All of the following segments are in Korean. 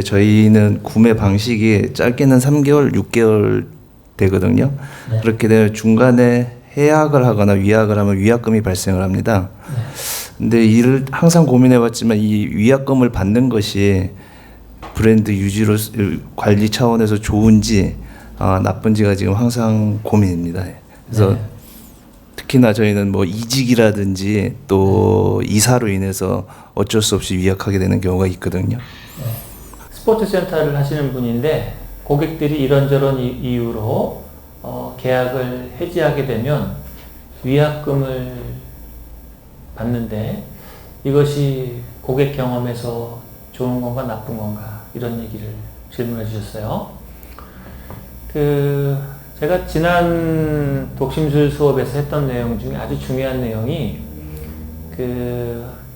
저희는 구매 방식이 짧게는 3개월, 6개월 되거든요. 네. 그렇게 되면 중간에 해약을 하거나 위약을 하면 위약금이 발생을 합니다. 네. 근데 이를 항상 고민해봤지만 이 위약금을 받는 것이 브랜드 유지로 관리 차원에서 좋은지 나쁜지가 지금 항상 고민입니다. 그래서 네. 특히나 저희는 뭐 이직이라든지 또 이사로 인해서 어쩔 수 없이 위약하게 되는 경우가 있거든요. 네. 스포츠 센터를 하시는 분인데 고객들이 이런저런 이유로 계약을 해지하게 되면 위약금을 받는데 이것이 고객 경험에서 좋은 건가 나쁜 건가 이런 얘기를 질문해 주셨어요. 제가 지난 독심술 수업에서 했던 내용 중에 아주 중요한 내용이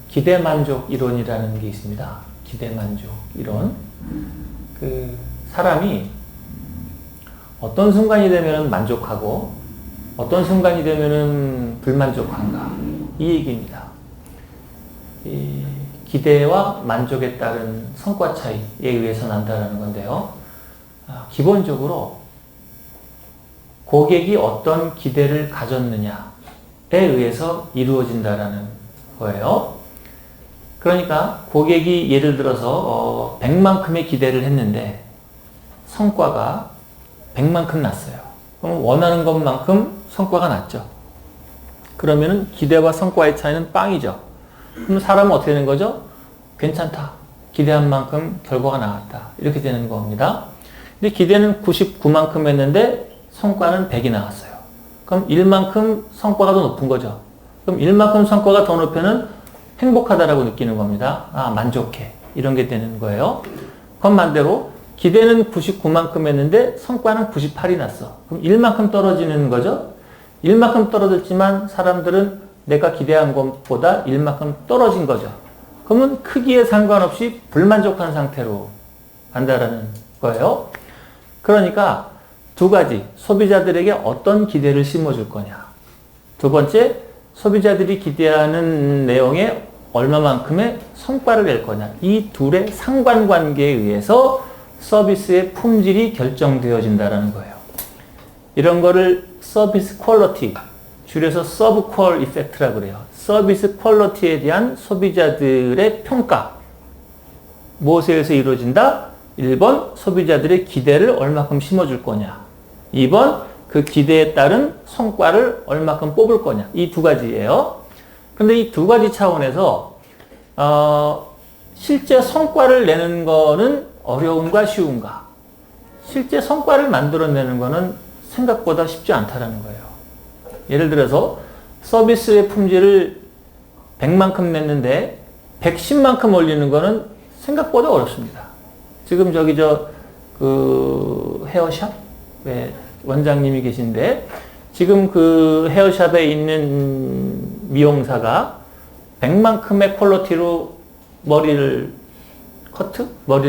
기대만족 이론이라는 게 있습니다. 기대만족 이론. 사람이 어떤 순간이 되면 만족하고 어떤 순간이 되면 불만족한가 이 얘기입니다. 이 기대와 만족에 따른 성과 차이에 의해서 난다는 건데요. 기본적으로 고객이 어떤 기대를 가졌느냐에 의해서 이루어진다라는 거예요. 그러니까 고객이 예를 들어서 100만큼의 기대를 했는데 성과가 100만큼 났어요. 그럼 원하는 것만큼 성과가 났죠. 그러면은 기대와 성과의 차이는 빵이죠. 그럼 사람은 어떻게 되는 거죠? 괜찮다. 기대한 만큼 결과가 나왔다. 이렇게 되는 겁니다. 근데 기대는 99만큼 했는데 성과는 100이 나왔어요. 그럼 1만큼 성과가 더 높은 거죠. 그럼 1만큼 성과가 더 높으면 행복하다라고 느끼는 겁니다. 만족해. 이런 게 되는 거예요. 그럼 반대로 기대는 99만큼 했는데 성과는 98이 났어. 그럼 1만큼 떨어지는 거죠. 1만큼 떨어졌지만 사람들은 내가 기대한 것보다 1만큼 떨어진 거죠. 그러면 크기에 상관없이 불만족한 상태로 간다라는 거예요. 그러니까 두 가지, 소비자들에게 어떤 기대를 심어줄 거냐. 두 번째, 소비자들이 기대하는 내용에 얼마만큼의 성과를 낼 거냐. 이 둘의 상관관계에 의해서 서비스의 품질이 결정되어진다는 거예요. 이런 거를 서비스 퀄리티, 줄여서 서브 퀄 이펙트라고 그래요. 서비스 퀄리티에 대한 소비자들의 평가. 무엇에 의해서 이루어진다? 1번, 소비자들의 기대를 얼마큼 심어줄 거냐. 2번, 그 기대에 따른 성과를 얼마큼 뽑을 거냐. 이 두 가지예요. 근데 이 두 가지 차원에서 실제 성과를 내는 거는 어려운가 쉬운가? 실제 성과를 만들어내는 거는 생각보다 쉽지 않다라는 거예요. 예를 들어서 서비스의 품질을 100만큼 냈는데 110만큼 올리는 거는 생각보다 어렵습니다. 지금 헤어샵? 원장님이 계신데 지금 그 헤어샵에 있는 미용사가 100만큼의 퀄리티로 머리를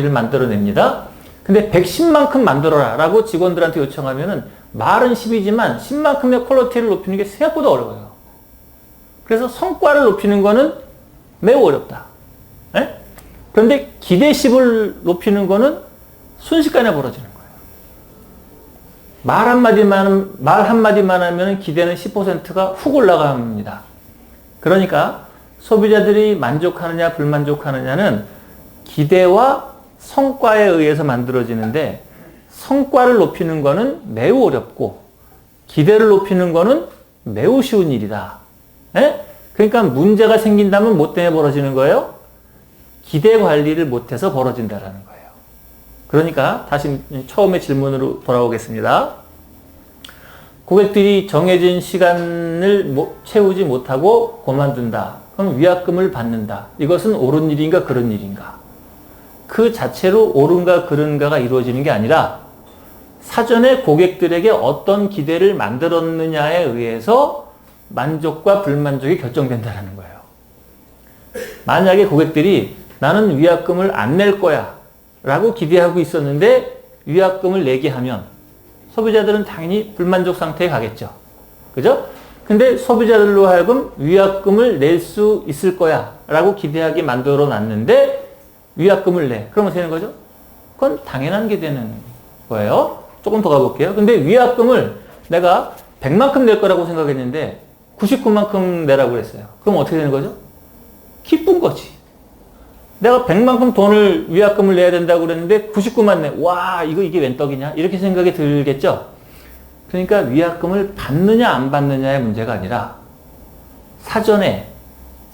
만들어냅니다. 근데 110만큼 만들어라 라고 직원들한테 요청하면은 말은 10이지만 10만큼의 퀄리티를 높이는 게 생각보다 어려워요. 그래서 성과를 높이는 거는 매우 어렵다. 네? 그런데 기대 10을 높이는 거는 순식간에 벌어지는 거예요. 말 한마디만 하면 기대는 10%가 훅 올라갑니다. 그러니까 소비자들이 만족하느냐 불만족하느냐는 기대와 성과에 의해서 만들어지는데 성과를 높이는 거는 매우 어렵고 기대를 높이는 거는 매우 쉬운 일이다. 네? 그러니까 문제가 생긴다면 뭐 때문에 벌어지는 거예요? 기대 관리를 못해서 벌어진다는 거예요. 그러니까 다시 처음의 질문으로 돌아오겠습니다. 고객들이 정해진 시간을 채우지 못하고 그만둔다. 그럼 위약금을 받는다. 이것은 옳은 일인가 그런 일인가? 그 자체로 옳은가 그른가가 이루어지는 게 아니라 사전에 고객들에게 어떤 기대를 만들었느냐에 의해서 만족과 불만족이 결정된다는 거예요. 만약에 고객들이 나는 위약금을 안 낼 거야 라고 기대하고 있었는데 위약금을 내게 하면 소비자들은 당연히 불만족 상태에 가겠죠. 그죠? 근데 소비자들로 하여금 위약금을 낼 수 있을 거야 라고 기대하게 만들어 놨는데 위약금을 내. 그러면 되는 거죠? 그건 당연한 게 되는 거예요. 조금 더 가볼게요. 근데 위약금을 내가 100만큼 낼 거라고 생각했는데 99만큼 내라고 그랬어요. 그럼 어떻게 되는 거죠? 기쁜 거지. 내가 100만큼 돈을 위약금을 내야 된다고 그랬는데 99만 내. 와, 이게 웬 떡이냐? 이렇게 생각이 들겠죠? 그러니까 위약금을 받느냐 안 받느냐의 문제가 아니라 사전에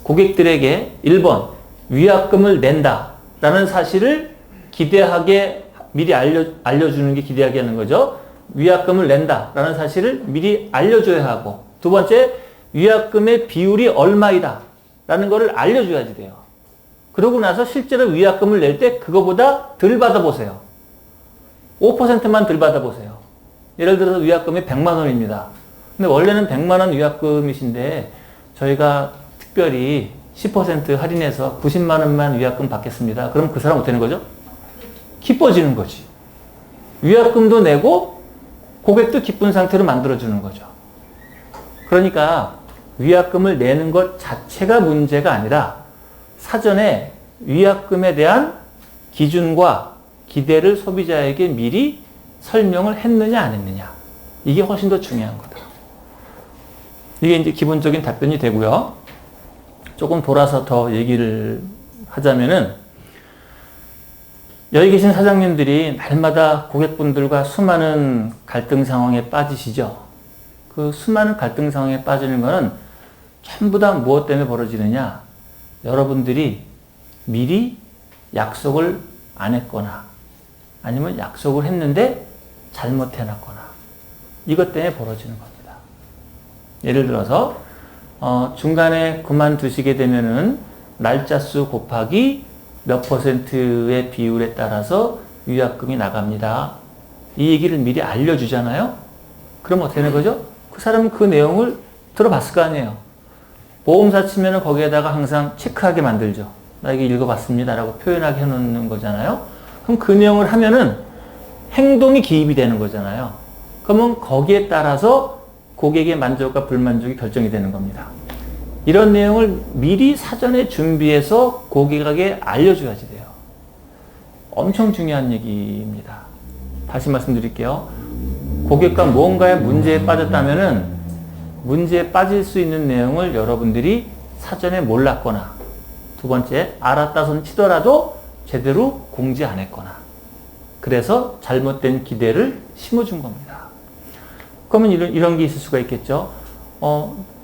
고객들에게 1번 위약금을 낸다라는 사실을 기대하게 미리 알려주는 게 기대하게 하는 거죠. 위약금을 낸다라는 사실을 미리 알려줘야 하고, 두 번째 위약금의 비율이 얼마이다 라는 거를 알려줘야지 돼요. 그러고 나서 실제로 위약금을 낼 때 그거보다 덜 받아보세요. 5%만 덜 받아보세요. 예를 들어서 위약금이 100만 원입니다. 근데 원래는 100만 원 위약금이신데 저희가 특별히 10% 할인해서 90만 원만 위약금 받겠습니다. 그럼 그 사람 어떻게 되는 거죠? 기뻐지는 거지. 위약금도 내고 고객도 기쁜 상태로 만들어주는 거죠. 그러니까 위약금을 내는 것 자체가 문제가 아니라 사전에 위약금에 대한 기준과 기대를 소비자에게 미리 설명을 했느냐 안 했느냐. 이게 훨씬 더 중요한 거다. 이게 이제 기본적인 답변이 되고요. 조금 돌아서 더 얘기를 하자면은, 여기 계신 사장님들이 날마다 고객분들과 수많은 갈등 상황에 빠지시죠. 그 수많은 갈등 상황에 빠지는 거는 전부 다 무엇 때문에 벌어지느냐? 여러분들이 미리 약속을 안 했거나 아니면 약속을 했는데 잘못해놨거나 이것 때문에 벌어지는 겁니다. 예를 들어서 중간에 그만두시게 되면은 날짜 수 곱하기 몇 %의 비율에 따라서 위약금이 나갑니다. 이 얘기를 미리 알려주잖아요. 그럼 어떻게 되는 거죠? 그 사람은 그 내용을 들어봤을 거 아니에요. 보험사 치면은 거기에다가 항상 체크하게 만들죠. 나 이게 읽어봤습니다 라고 표현하게 해놓는 거잖아요. 그럼 그 내용을 하면은 행동이 기입이 되는 거잖아요. 그러면 거기에 따라서 고객의 만족과 불만족이 결정이 되는 겁니다. 이런 내용을 미리 사전에 준비해서 고객에게 알려줘야지 돼요. 엄청 중요한 얘기입니다. 다시 말씀드릴게요. 고객과 무언가의 문제에 빠졌다면은 문제에 빠질 수 있는 내용을 여러분들이 사전에 몰랐거나, 두 번째 알았다 손 치더라도 제대로 공지 안 했거나, 그래서 잘못된 기대를 심어준 겁니다. 그러면 이런 게 있을 수가 있겠죠.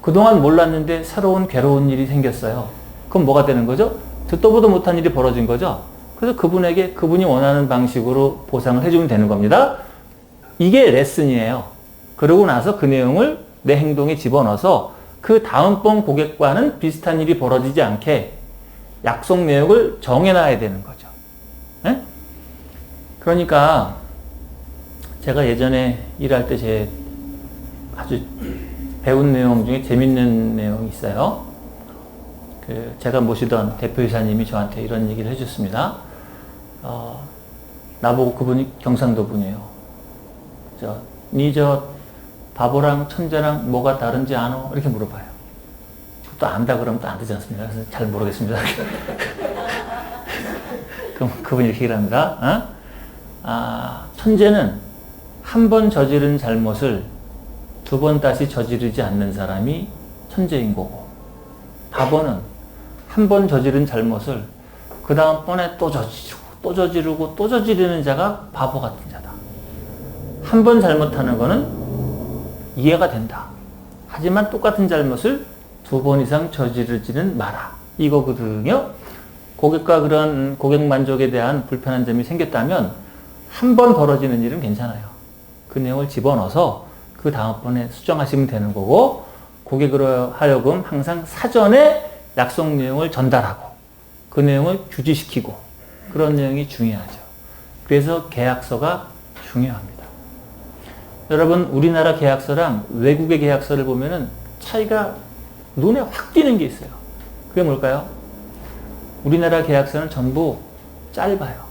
그동안 몰랐는데 새로운 괴로운 일이 생겼어요. 그럼 뭐가 되는 거죠? 듣도 보도 못한 일이 벌어진 거죠. 그래서 그분에게 그분이 원하는 방식으로 보상을 해주면 되는 겁니다. 이게 레슨이에요. 그러고 나서 그 내용을 내 행동에 집어넣어서 그 다음번 고객과는 비슷한 일이 벌어지지 않게 약속 내역을 정해놔야 되는 거죠. 네? 그러니까 제가 예전에 일할 때 제 아주 배운 내용 중에 재밌는 내용이 있어요. 제가 모시던 대표이사님이 저한테 이런 얘기를 해줬습니다. 나보고, 그분이 경상도 분이에요. 니 바보랑 천재랑 뭐가 다른지 아노? 이렇게 물어봐요. 또 안다 그러면 또 안 되지 않습니까? 그래서 잘 모르겠습니다. 그럼 그분이 이렇게 얘기를 합니다. 천재는 한 번 저지른 잘못을 두 번 다시 저지르지 않는 사람이 천재인 거고, 바보는 한 번 저지른 잘못을 그 다음번에 또 저지르고 또 저지르고 또 저지르는 자가 바보 같은 자다. 한 번 잘못하는 거는 이해가 된다. 하지만 똑같은 잘못을 두 번 이상 저지르지는 마라. 이거거든요. 고객과 그런 고객 만족에 대한 불편한 점이 생겼다면 한 번 벌어지는 일은 괜찮아요. 그 내용을 집어넣어서 그 다음번에 수정하시면 되는 거고, 고객으로 하여금 항상 사전에 약속 내용을 전달하고 그 내용을 규지시키고, 그런 내용이 중요하죠. 그래서 계약서가 중요합니다. 여러분, 우리나라 계약서랑 외국의 계약서를 보면은 차이가 눈에 확 띄는 게 있어요. 그게 뭘까요? 우리나라 계약서는 전부 짧아요.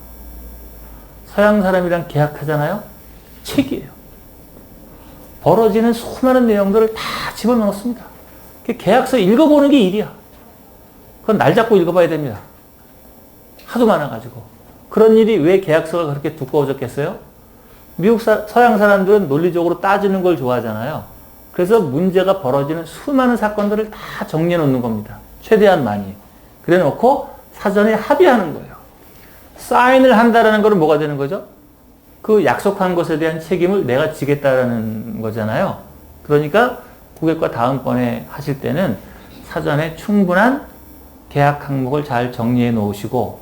서양 사람이랑 계약하잖아요? 책이에요. 벌어지는 수많은 내용들을 다 집어넣었습니다. 계약서 읽어보는 게 일이야. 그건 날 잡고 읽어봐야 됩니다. 하도 많아가지고. 그런 일이 왜 계약서가 그렇게 두꺼워졌겠어요? 서양 사람들은 논리적으로 따지는 걸 좋아하잖아요. 그래서 문제가 벌어지는 수많은 사건들을 다 정리해 놓는 겁니다. 최대한 많이. 그래 놓고 사전에 합의하는 거예요. 사인을 한다라는 것은 뭐가 되는 거죠? 그 약속한 것에 대한 책임을 내가 지겠다라는 거잖아요. 그러니까 고객과 다음번에 하실 때는 사전에 충분한 계약 항목을 잘 정리해 놓으시고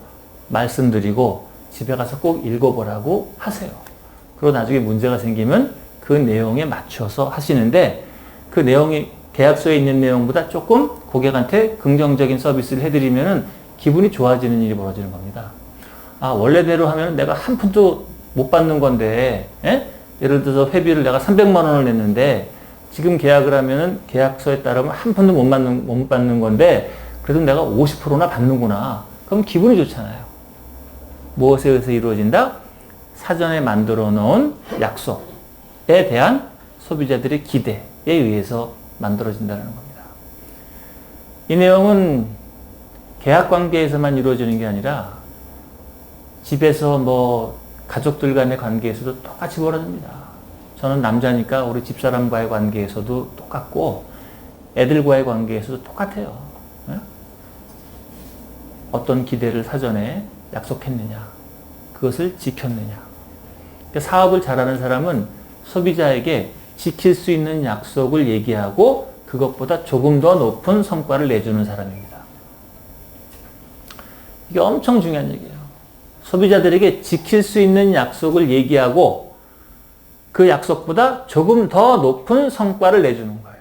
말씀드리고 집에 가서 꼭 읽어보라고 하세요. 그리고 나중에 문제가 생기면 그 내용에 맞춰서 하시는데 그 내용이 계약서에 있는 내용보다 조금 고객한테 긍정적인 서비스를 해드리면 기분이 좋아지는 일이 벌어지는 겁니다. 아, 원래대로 하면 내가 한 푼도 못 받는 건데, 예를 들어서 회비를 내가 300만 원을 냈는데 지금 계약을 하면은 계약서에 따르면 한 푼도 못 받는 건데 그래도 내가 50%나 받는구나. 그럼 기분이 좋잖아요. 무엇에 의해서 이루어진다? 사전에 만들어 놓은 약속에 대한 소비자들의 기대에 의해서 만들어진다는 겁니다. 이 내용은 계약 관계에서만 이루어지는 게 아니라 집에서 가족들 간의 관계에서도 똑같이 벌어집니다. 저는 남자니까 우리 집사람과의 관계에서도 똑같고 애들과의 관계에서도 똑같아요. 어떤 기대를 사전에 약속했느냐, 그것을 지켰느냐. 사업을 잘하는 사람은 소비자에게 지킬 수 있는 약속을 얘기하고 그것보다 조금 더 높은 성과를 내주는 사람입니다. 이게 엄청 중요한 얘기예요. 소비자들에게 지킬 수 있는 약속을 얘기하고 그 약속보다 조금 더 높은 성과를 내주는 거예요.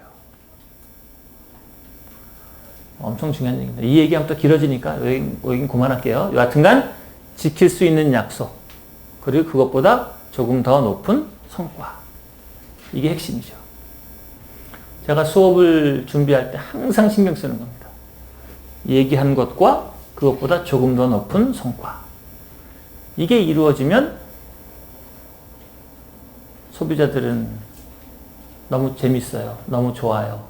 엄청 중요한 얘기입니다. 이 얘기하면 또 길어지니까 여긴 그만할게요. 여하튼간 지킬 수 있는 약속 그리고 그것보다 조금 더 높은 성과. 이게 핵심이죠. 제가 수업을 준비할 때 항상 신경 쓰는 겁니다. 얘기한 것과 그것보다 조금 더 높은 성과. 이게 이루어지면 소비자들은 너무 재밌어요. 너무 좋아요.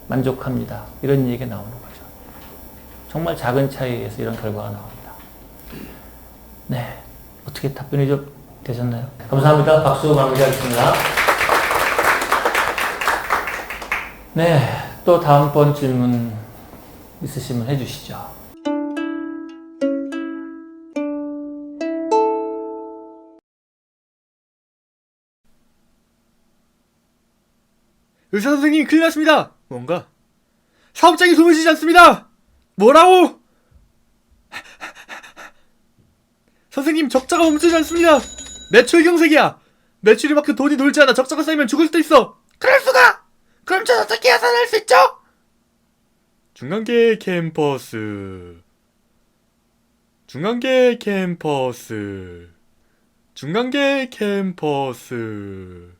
만족합니다. 이런 얘기가 나오는 거죠. 정말 작은 차이에서 이런 결과가 나옵니다. 네. 어떻게 답변이 좀 되셨나요? 감사합니다. 박수 마무리하겠습니다. 네. 또 다음번 질문 있으시면 해주시죠. 의사 선생님 큰일 났습니다. 뭔가 사업장이 소문지지 않습니다. 뭐라고? 선생님 적자가 멈추지 않습니다. 매출 경색이야. 매출이 막혀 돈이 놀지 않아. 적자가 쌓이면 죽을 수도 있어. 그럴 수가. 그럼 전 어떻게 야산할 수 있죠? 중간계 캠퍼스. 중간계 캠퍼스. 중간계 캠퍼스.